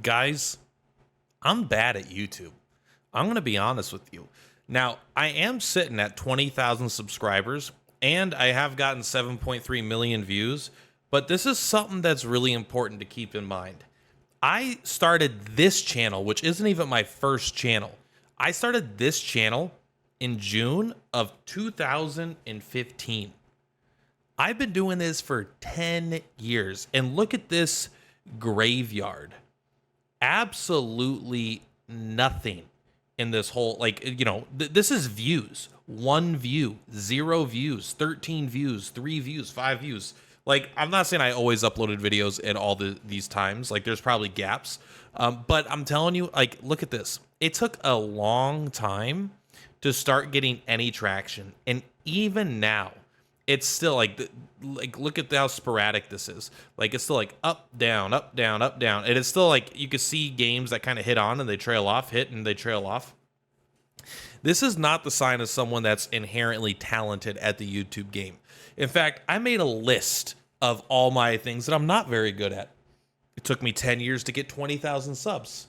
Guys, I'm bad at YouTube. I'm going to be honest with you. Now, I am sitting at 20,000 subscribers and I have gotten 7.3 million views, but this is something that's really important to keep in mind. I started this channel, which isn't even my first channel. I started this channel in June of 2015. I've been doing this for 10 years, and look at this graveyard. Absolutely nothing in this whole, this is views. 1 view, 0 views, 13 views, 3 views, 5 views. Like, I'm not saying I always uploaded videos at all these times. Like, there's probably gaps. But I'm telling you, like, look at this. It took a long time to start getting any traction. And even now, it's still like look at how sporadic this is. Like, it's still like up, down, up, down, up, down. And it's still like you can see games that kind of hit on and they trail off, hit and they trail off. This is not the sign of someone that's inherently talented at the YouTube game. In fact, I made a list of all my things that I'm not very good at. It took me 10 years to get 20,000 subs.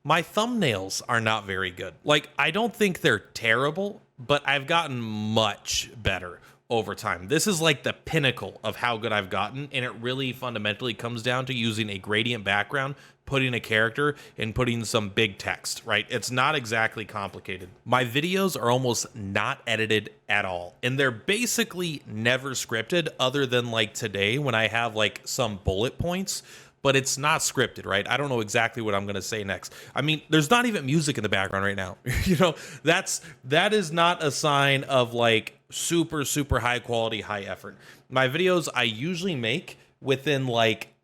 My thumbnails are not very good. Like, I don't think they're terrible, but I've gotten much better over time. This is like the pinnacle of how good I've gotten, and it really fundamentally comes down to using a gradient background, putting a character, and putting some big text, right? It's not exactly complicated. My videos are almost not edited at all, and they're basically never scripted other than like today when I have like some bullet points, but it's not scripted, right? I don't know exactly what I'm going to say next. I mean, there's not even music in the background right now. That is not a sign of like super, super high quality, high effort. My videos I usually make within like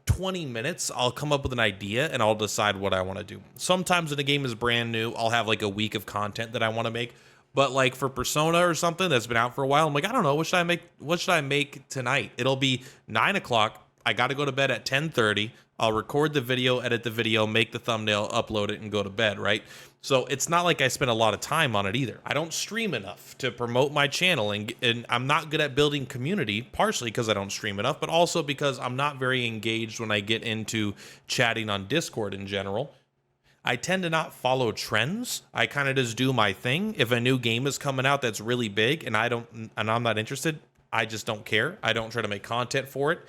20 minutes. I'll come up with an idea and I'll decide what I want to do. Sometimes when the game is brand new, I'll have like a week of content that I want to make. But like for Persona or something that's been out for a while, I'm like, I don't know, what should I make? What should I make tonight? It'll be 9 o'clock. I got to go to bed at 10:30. I'll record the video, edit the video, make the thumbnail, upload it, and go to bed, right? So it's not like I spend a lot of time on it either. I don't stream enough to promote my channel, and I'm not good at building community, partially because I don't stream enough, but also because I'm not very engaged when I get into chatting on Discord in general. I tend to not follow trends. I kind of just do my thing. If a new game is coming out that's really big and I'm not interested, I just don't care. I don't try to make content for it.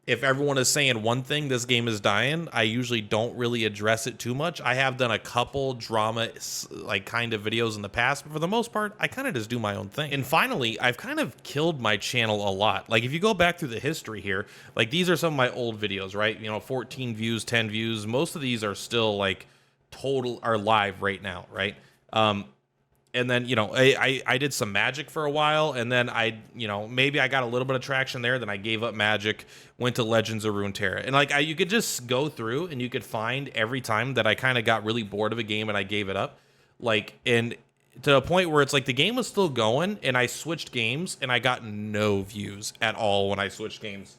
If everyone is saying one thing, this game is dying, I usually don't really address it too much. I have done a couple drama like kind of videos in the past, but for the most part, I kind of just do my own thing. And finally, I've kind of killed my channel a lot. Like if you go back through the history here, like these are some of my old videos, right? 14 views, 10 views. Most of these are still like are live right now, right? And then, I did some Magic for a while, and then maybe I got a little bit of traction there, then I gave up Magic, went to Legends of Runeterra. And like you could just go through and you could find every time that I kind of got really bored of a game and I gave it up. Like, and to a point where it's like the game was still going and I switched games and I got no views at all when I switched games.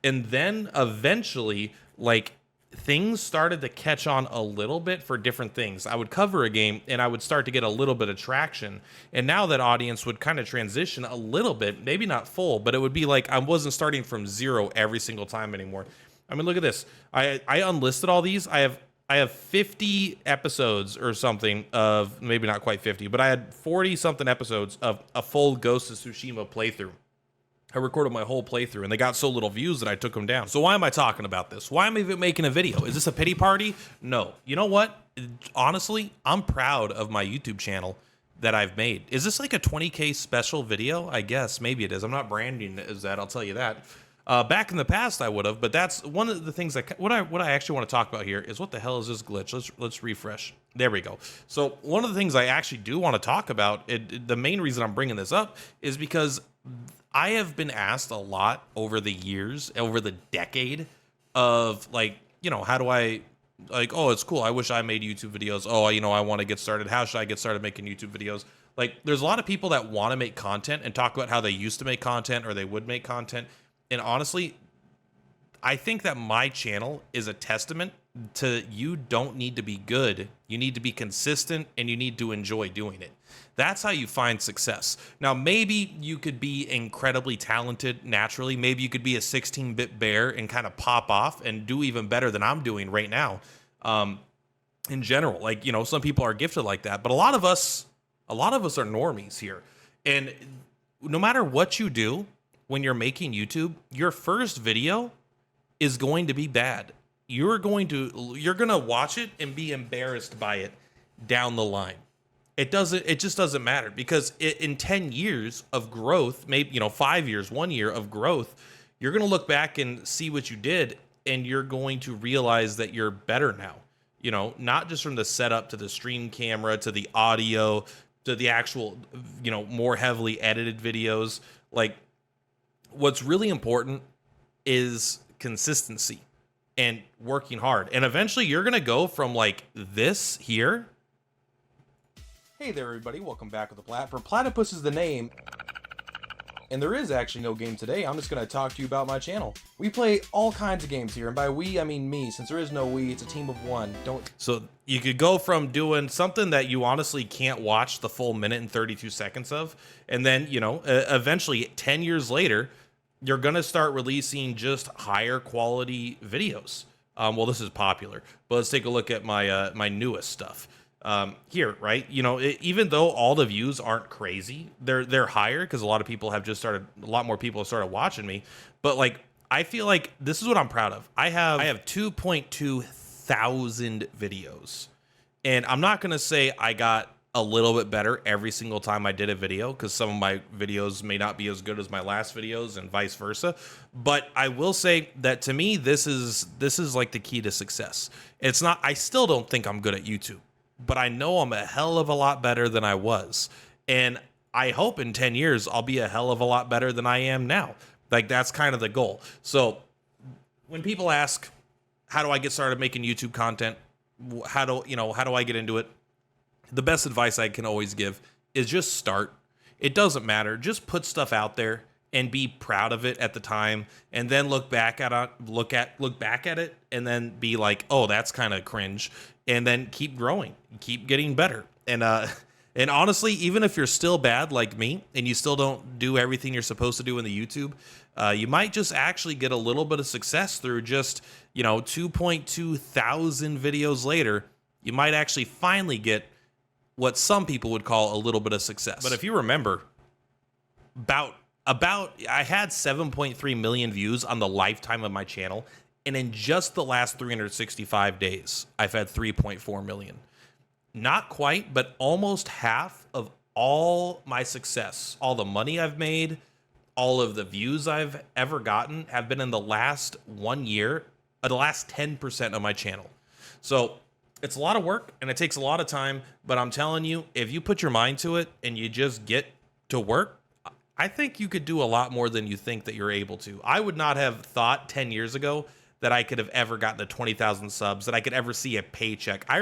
And then eventually, like, things started to catch on a little bit for different things. I would cover a game and I would start to get a little bit of traction. And now that audience would kind of transition a little bit, maybe not full, but it would be like I wasn't starting from zero every single time anymore. I mean, look at this. I unlisted all these. I have 50 episodes or something of, maybe not quite 50, but I had 40 something episodes of a full Ghost of Tsushima playthrough. I recorded my whole playthrough, and they got so little views that I took them down. So why am I talking about this? Why am I even making a video? Is this a pity party? No. You know what? Honestly, I'm proud of my YouTube channel that I've made. Is this like a 20K special video? I guess. Maybe it is. I'm not branding it as that. I'll tell you that. Back in the past, I would have, but that's one of the things that what I actually want to talk about here is what the hell is this glitch? Let's refresh. There we go. So one of the things I actually do want to talk about, the main reason I'm bringing this up is because I have been asked a lot over the years, over the decade of like, how do I like, oh, it's cool. I wish I made YouTube videos. Oh, I want to get started. How should I get started making YouTube videos? Like there's a lot of people that want to make content and talk about how they used to make content or they would make content. And honestly, I think that my channel is a testament to you don't need to be good. You need to be consistent and you need to enjoy doing it. That's how you find success. Now, maybe you could be incredibly talented naturally. Maybe you could be a 16-bit bear and kind of pop off and do even better than I'm doing right now. in general. Like, you know, some people are gifted like that, but a lot of us are normies here. And no matter what you do when you're making YouTube, your first video is going to be bad. You're going to watch it and be embarrassed by it down the line. It just doesn't matter, because in 10 years of growth, maybe, you know, 5 years, 1 year of growth, you're going to look back and see what you did, and you're going to realize that you're better now. You know, not just from the setup to the stream camera to the audio to the actual, you know, more heavily edited videos. Like, what's really important is consistency and working hard. And eventually you're going to go from like this here. Hey there, everybody. Welcome back to the Plat. For Platypus is the name, and there is actually no game today. I'm just going to talk to you about my channel. We play all kinds of games here, and by we, I mean me. Since there is no we, it's a team of one. So you could go from doing something that you honestly can't watch the full minute and 32 seconds of, and then, you know, eventually 10 years later, you're going to start releasing just higher quality videos. Well, this is popular, but let's take a look at my my newest stuff. Here, right? You know, even though all the views aren't crazy, they're higher because a lot more people have started watching me. But like, I feel like this is what I'm proud of. I have 2.2 thousand videos, and I'm not gonna say I got a little bit better every single time I did a video, because some of my videos may not be as good as my last videos and vice versa. But I will say that to me, this is like the key to success. It's not, I still don't think I'm good at YouTube, but I know I'm a hell of a lot better than I was. And I hope in 10 years, I'll be a hell of a lot better than I am now. Like, that's kind of the goal. So when people ask, how do I get started making YouTube content? How do I get into it? The best advice I can always give is just start. It doesn't matter. Just put stuff out there and be proud of it at the time, and then look back at it and then be like, oh, that's kind of cringe, and then keep growing, keep getting better. And honestly, even if you're still bad like me and you still don't do everything you're supposed to do in the YouTube, you might just actually get a little bit of success through just, you know, 2.2 thousand videos later. You might actually finally get what some people would call a little bit of success. But if you remember, about I had 7.3 million views on the lifetime of my channel, and in just the last 365 days, I've had 3.4 million. Not quite, but almost half of all my success, all the money I've made, all of the views I've ever gotten have been in the last 1 year, the last 10% of my channel. So it's a lot of work and it takes a lot of time, but I'm telling you, if you put your mind to it and you just get to work, I think you could do a lot more than you think that you're able to. I would not have thought 10 years ago that I could have ever gotten to 20,000 subs, that I could ever see a paycheck. I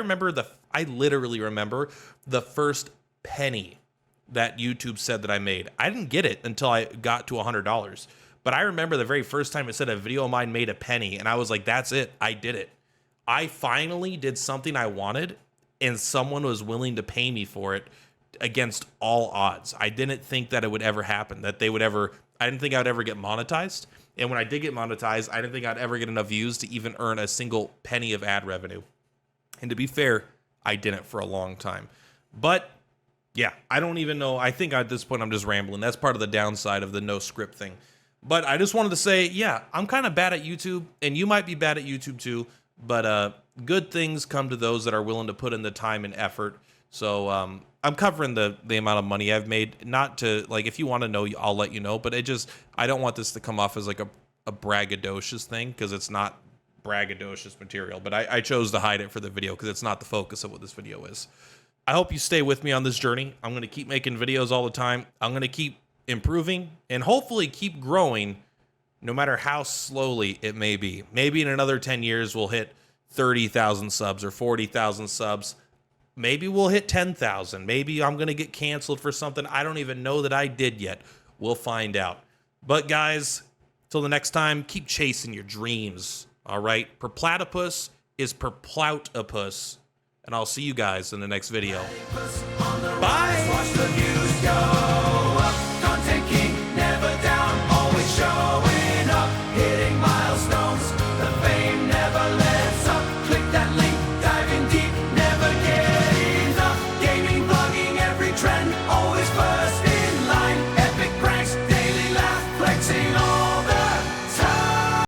literally remember the first penny that YouTube said that I made. I didn't get it until I got to $100. But I remember the very first time it said a video of mine made a penny, and I was like, that's it. I did it. I finally did something I wanted, and someone was willing to pay me for it against all odds. I didn't think that it would ever happen, I didn't think I would ever get monetized. And when I did get monetized, I didn't think I'd ever get enough views to even earn a single penny of ad revenue. And to be fair, I didn't for a long time. But yeah, I don't even know. I think at this point I'm just rambling. That's part of the downside of the no script thing. But I just wanted to say, yeah, I'm kind of bad at YouTube, and you might be bad at YouTube too. But good things come to those that are willing to put in the time and effort. So I'm covering the amount of money I've made. Not to, like, if you want to know, I'll let you know. But I don't want this to come off as like a braggadocious thing, because it's not braggadocious material. But I chose to hide it for the video because it's not the focus of what this video is. I hope you stay with me on this journey. I'm going to keep making videos all the time. I'm going to keep improving and hopefully keep growing, no matter how slowly it may be. Maybe in another 10 years, we'll hit 30,000 subs or 40,000 subs. Maybe we'll hit 10,000. Maybe I'm going to get canceled for something I don't even know that I did yet. We'll find out. But guys, till the next time, keep chasing your dreams. All right? Perplatypus is perplautopus. And I'll see you guys in the next video. Bye!